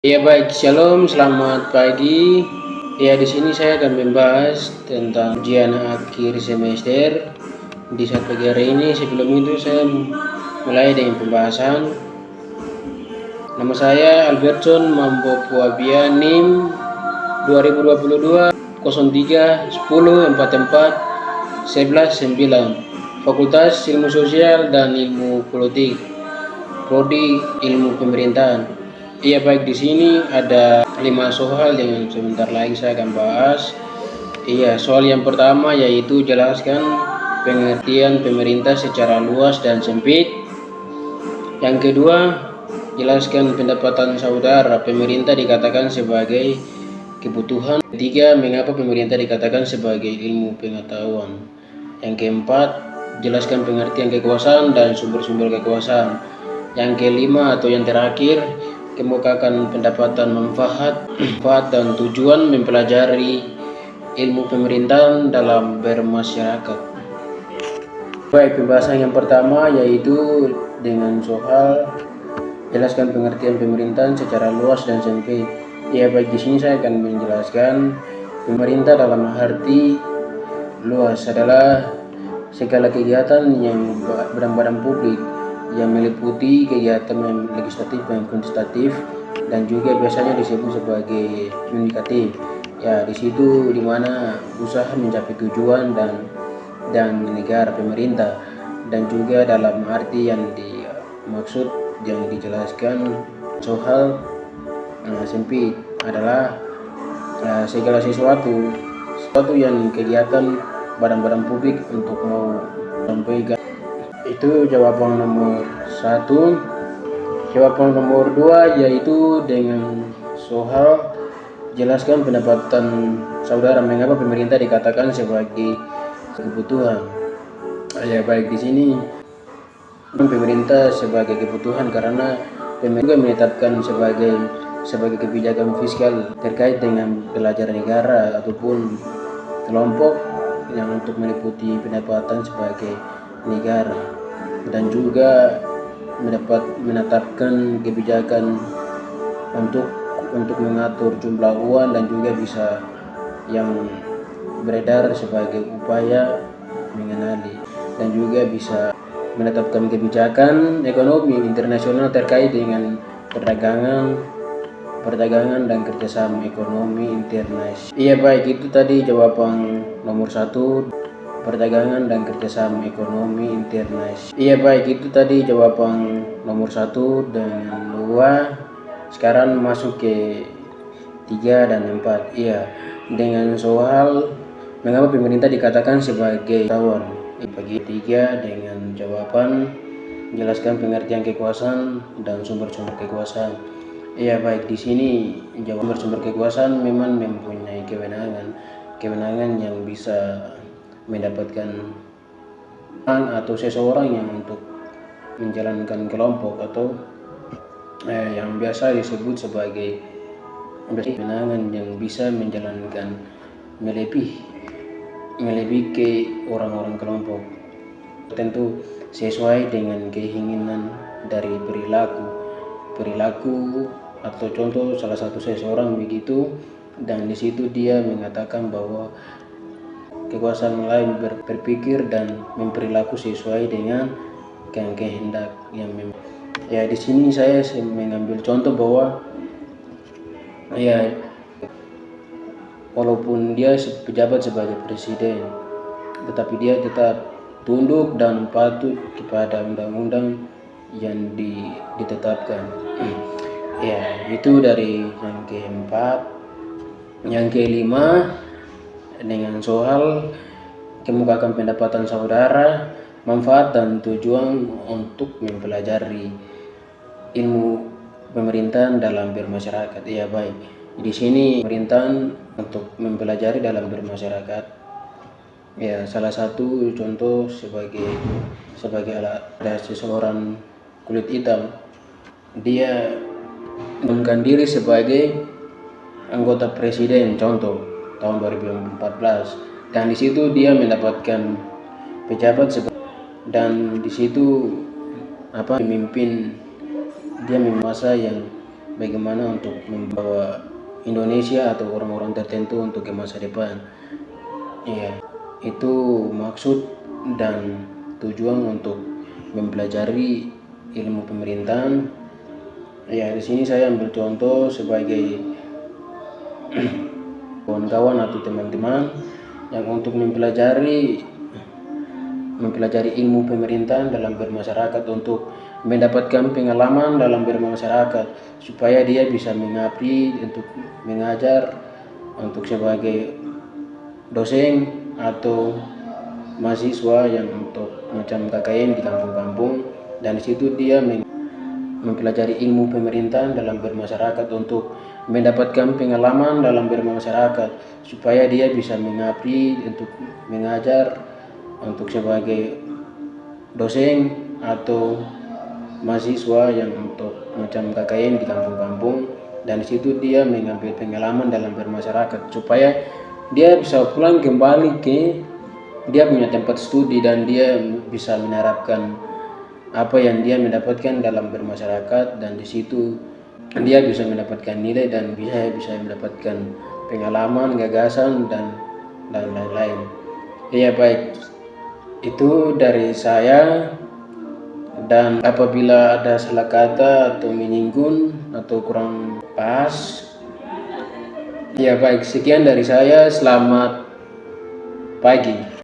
Ya baik, shalom, selamat pagi. Ya di sini saya akan membahas tentang ujian akhir semester di saat pagi hari ini. Sebelum itu saya mulai dengan pembahasan. Nama saya Albertson Mambo Puabia, NIM 2022 03 10 44 11 9, Fakultas Ilmu Sosial dan Ilmu Politik, Prodi Ilmu Pemerintahan. Iya baik, di sini ada 5 soal yang sebentar lagi saya akan bahas. Iya, soal yang pertama yaitu jelaskan pengertian pemerintah secara luas dan sempit. Yang kedua, jelaskan pendapatan saudara. Pemerintah dikatakan sebagai kebutuhan. Ketiga, mengapa pemerintah dikatakan sebagai ilmu pengetahuan. Yang keempat, jelaskan pengertian kekuasaan dan sumber-sumber kekuasaan. Yang kelima atau yang terakhir, kemukakan pendapatan manfaat dan tujuan mempelajari ilmu pemerintahan dalam bermasyarakat. Baik, pembahasan yang pertama yaitu dengan soal jelaskan pengertian pemerintahan secara luas dan sempit. Ya baik, di sini saya akan menjelaskan pemerintah dalam arti luas adalah segala kegiatan yang badan-badan publik yang meliputi kegiatan legislatif dan kuantitatif dan juga biasanya disebut sebagai yudikatif. Ya, di situ dimana usaha mencapai tujuan dan negara pemerintah, dan juga dalam arti yang dimaksud yang dijelaskan soal sempit adalah segala sesuatu yang kegiatan badan-badan publik untuk mau sampaikan. Itu jawaban nomor 1. Jawaban nomor 2 yaitu dengan soal jelaskan pendapatan saudara, mengapa pemerintah dikatakan sebagai kebutuhan. Ya baik, di sini pemerintah sebagai kebutuhan karena pemerintah menetapkan sebagai kebijakan fiskal terkait dengan pelajaran negara ataupun kelompok yang untuk meliputi pendapatan sebagai negara, dan juga menetapkan kebijakan untuk mengatur jumlah uang dan juga bisa yang beredar sebagai upaya mengenali, dan juga bisa menetapkan kebijakan ekonomi internasional terkait dengan perdagangan dan kerjasama ekonomi internasional. Iya baik, itu tadi jawaban nomor 1, perdagangan dan kerjasama ekonomi internasional. Iya baik, itu tadi jawaban nomor 1 dan 2. Sekarang masuk ke 3 dan 4. Iya, dengan soal mengapa pemerintah dikatakan sebagai tawan. Bagi 3 dengan jawaban jelaskan pengertian kekuasaan dan sumber-sumber kekuasaan. Iya baik, di sini jawaban sumber kekuasaan memang mempunyai kewenangan yang bisa mendapatkan orang atau seseorang yang untuk menjalankan kelompok atau yang biasa disebut sebagai kewenangan yang bisa menjalankan melebihi ke orang-orang kelompok, tentu sesuai dengan keinginan dari perilaku atau contoh salah satu seseorang begitu, dan di situ dia mengatakan bahwa kekuasaan lain berpikir dan memperilaku sesuai dengan kehendak yang ya di sini saya mengambil contoh bahwa ya walaupun dia pejabat sebagai presiden, tetapi dia tetap tunduk dan patuh kepada undang-undang yang ditetapkan. Ya, itu dari yang keempat. Yang kelima, dengan soal kemukakan pendapatan saudara, manfaat dan tujuan untuk mempelajari ilmu pemerintahan dalam bermasyarakat. Ya baik, di sini pemerintahan untuk mempelajari dalam bermasyarakat. Ya, salah satu contoh sebagai ada seseorang kulit hitam, dia mengundurkan diri sebagai anggota presiden contoh tahun 2014, dan di situ dia mendapatkan pejabat dan di situ memimpin, dia masa yang bagaimana untuk membawa Indonesia atau orang-orang tertentu untuk ke masa depan. Ya, itu maksud dan tujuan untuk mempelajari ilmu pemerintahan. Ya, di sini saya ambil contoh sebagai kawan-kawan atau teman-teman yang untuk mempelajari ilmu pemerintahan dalam bermasyarakat, untuk mendapatkan pengalaman dalam bermasyarakat supaya dia bisa mengabdi untuk mengajar, untuk sebagai dosen atau mahasiswa yang untuk macam KKN di kampung-kampung, dan di situ dia mempelajari ilmu pemerintahan dalam bermasyarakat untuk mendapatkan pengalaman dalam bermasyarakat supaya dia bisa mengabdi untuk mengajar, untuk sebagai dosen atau mahasiswa yang untuk macam KKN di kampung-kampung, dan di situ dia mengambil pengalaman dalam bermasyarakat supaya dia bisa pulang kembali ke dia punya tempat studi dan dia bisa menerapkan apa yang dia mendapatkan dalam bermasyarakat, dan di situ dia bisa mendapatkan nilai dan bisa mendapatkan pengalaman, gagasan dan lain-lain. Ya baik, itu dari saya, dan apabila ada salah kata atau menyinggung atau kurang pas, ya baik, sekian dari saya, selamat pagi.